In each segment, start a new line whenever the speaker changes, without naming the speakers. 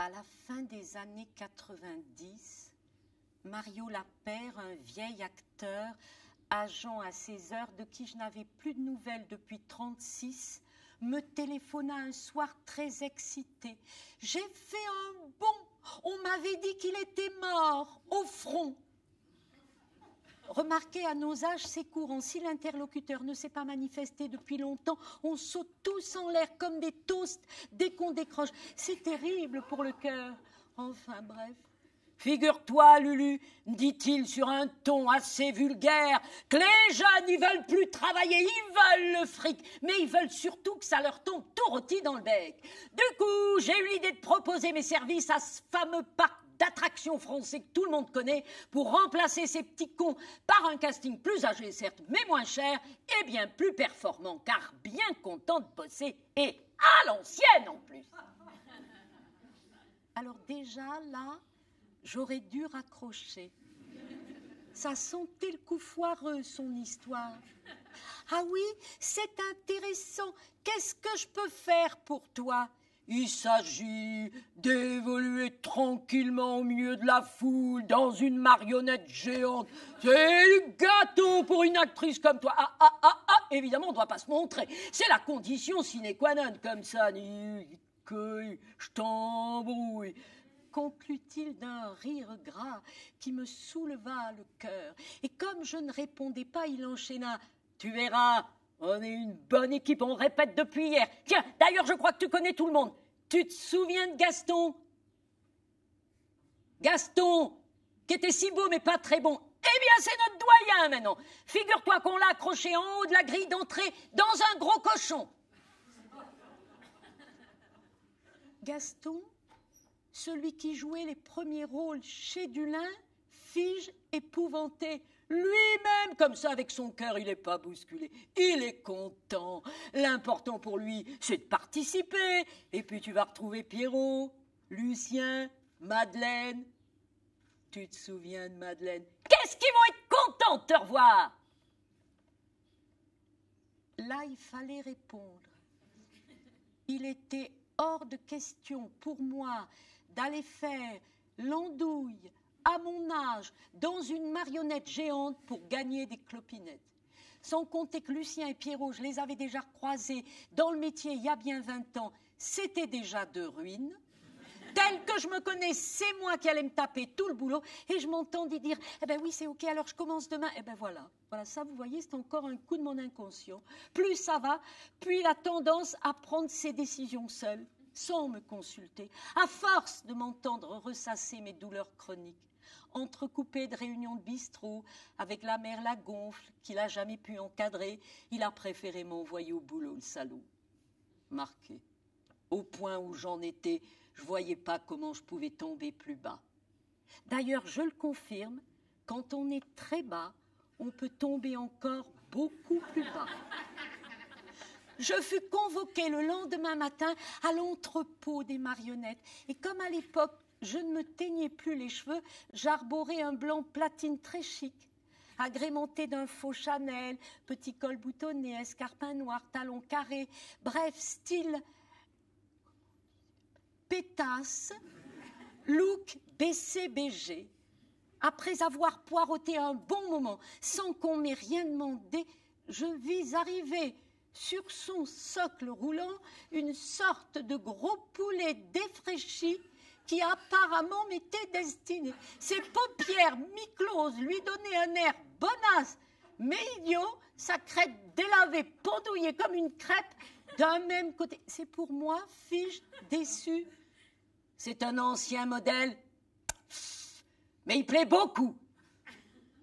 À la fin des années 90, Mario Lapère, un vieil acteur, agent à ses heures, de qui je n'avais plus de nouvelles depuis 36, me téléphona un soir très excité. « J'ai fait un bond. On m'avait dit qu'il était mort, au front. » Remarquez, à nos âges, c'est courant. Si l'interlocuteur ne s'est pas manifesté depuis longtemps, on saute tous en l'air comme des toasts dès qu'on décroche. C'est terrible pour le cœur. Enfin, bref. Figure-toi, Lulu, dit-il sur un ton assez vulgaire, que les jeunes, ils veulent plus travailler, ils veulent le fric, mais ils veulent surtout que ça leur tombe tout rôti dans le bec. Du coup, j'ai eu l'idée de proposer mes services à ce fameux parc d'attractions français que tout le monde connaît pour remplacer ces petits cons par un casting plus âgé, certes, mais moins cher et bien plus performant, car bien content de bosser et à l'ancienne en plus. Alors déjà, là, j'aurais dû raccrocher. Ça sentait le coup foireux, son histoire. Ah oui, c'est intéressant. Qu'est-ce que je peux faire pour toi ? Il s'agit d'évoluer tranquillement au milieu de la foule dans une marionnette géante. C'est le gâteau pour une actrice comme toi. Évidemment, on ne doit pas se montrer. C'est la condition sine qua non, comme ça. Que je t'embrouille. Conclut-il d'un rire gras qui me souleva le cœur. Et comme je ne répondais pas, il enchaîna. Tu verras, on est une bonne équipe, on répète depuis hier. Tiens, d'ailleurs, je crois que tu connais tout le monde. Tu te souviens de Gaston ? Gaston, qui était si beau mais pas très bon. Eh bien, c'est notre doyen maintenant. Figure-toi qu'on l'a accroché en haut de la grille d'entrée dans un gros cochon. Gaston, celui qui jouait les premiers rôles chez Dulin, fige épouvanté. Lui-même, comme ça, avec son cœur, il n'est pas bousculé. Il est content. L'important pour lui, c'est de participer. Et puis tu vas retrouver Pierrot, Lucien, Madeleine. Tu te souviens de Madeleine ? Qu'est-ce qu'ils vont être contents de te revoir ? Là, il fallait répondre. Il était hors de question pour moi d'aller faire l'andouille à mon âge dans une marionnette géante pour gagner des clopinettes. Sans compter que Lucien et Pierrot, je les avais déjà croisés dans le métier il y a bien 20 ans, c'était déjà de ruines. Tel que je me connais, c'est moi qui allais me taper tout le boulot. Et je m'entendis dire, eh ben oui, c'est ok, alors je commence demain. Eh ben voilà, ça, vous voyez, c'est encore un coup de mon inconscient. Plus ça va, puis la tendance à prendre ses décisions seule, sans me consulter, à force de m'entendre ressasser mes douleurs chroniques. Entrecoupé de réunions de bistrot, avec la mère la gonfle, qu'il n'a jamais pu encadrer, il a préféré m'envoyer au boulot, le salaud. Marqué. Au point où j'en étais, je ne voyais pas comment je pouvais tomber plus bas. D'ailleurs, je le confirme, quand on est très bas, on peut tomber encore beaucoup plus bas. Je fus convoquée le lendemain matin à l'entrepôt des marionnettes. Et comme à l'époque, je ne me teignais plus les cheveux, j'arborais un blanc platine très chic, agrémenté d'un faux Chanel, petit col boutonné, escarpin noir, talons carrés, bref, style pétasse, look BCBG. Après avoir poireauté un bon moment, sans qu'on m'ait rien demandé, je vis arriver sur son socle roulant une sorte de gros poulet défraîchi qui apparemment m'était destiné. Ses paupières mi-closes lui donnaient un air bonasse, mais idiot, sa crête délavée, pendouillée comme une crêpe, d'un même côté. C'est pour moi, fige déçue. C'est un ancien modèle, mais il plaît beaucoup,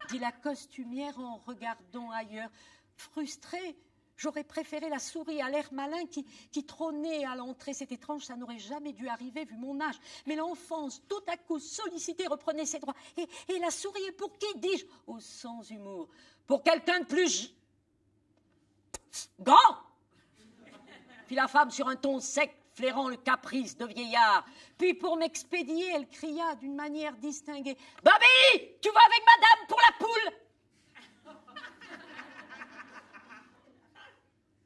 dit la costumière en regardant ailleurs. Frustrée, j'aurais préféré la souris à l'air malin qui trônait à l'entrée. C'est étrange, ça n'aurait jamais dû arriver vu mon âge. Mais l'enfance, tout à coup sollicitée, reprenait ses droits. Et la souris est pour qui, dis-je, au sans humour? Pour quelqu'un de plus grand, fit la femme sur un ton sec, flairant le caprice de vieillard. Puis pour m'expédier, elle cria d'une manière distinguée. « Bobby, tu vas avec madame pour la poule !»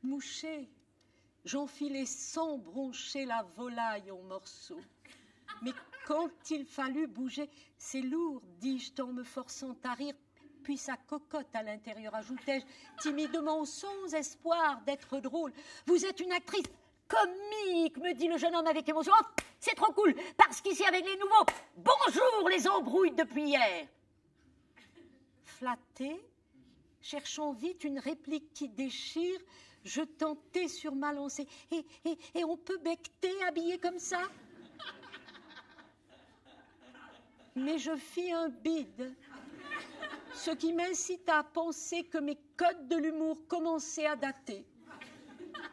Mouché, j'enfilai sans broncher la volaille en morceaux. Mais quand il fallut bouger, c'est lourd, dis-je en me forçant à rire. Puis sa cocotte à l'intérieur, ajoutai-je timidement, sans espoir d'être drôle. Vous êtes une actrice comique, me dit le jeune homme avec émotion. Oh, c'est trop cool, parce qu'ici avec les nouveaux, bonjour les embrouilles depuis hier. Flatté, cherchant vite une réplique qui déchire, je tentai sur ma lancée. Et on peut becqueter habillé comme ça? Mais je fis un bide, ce qui m'incita à penser que mes codes de l'humour commençaient à dater.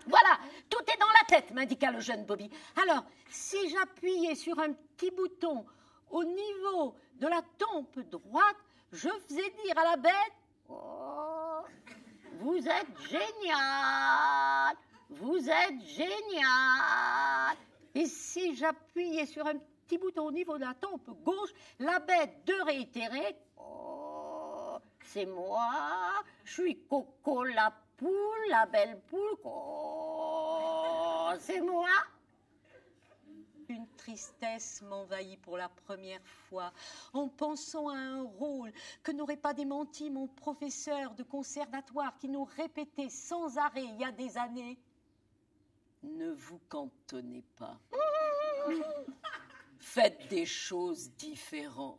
Voilà, tout est dans la tête, m'indiqua le jeune Bobby. Alors, si j'appuyais sur un petit bouton au niveau de la tempe droite, je faisais dire à la bête « Oh, vous êtes génial, vous êtes génial !» Et si j'appuyais sur un petit bouton au niveau de la tempe gauche, la bête de réitérer « Oh, c'est moi, je suis Coco la poule, la belle poule, oh, c'est moi !» Une tristesse m'envahit pour la première fois en pensant à un rôle que n'aurait pas démenti mon professeur de conservatoire qui nous répétait sans arrêt il y a des années. Ne vous cantonnez pas. Faites des choses différentes.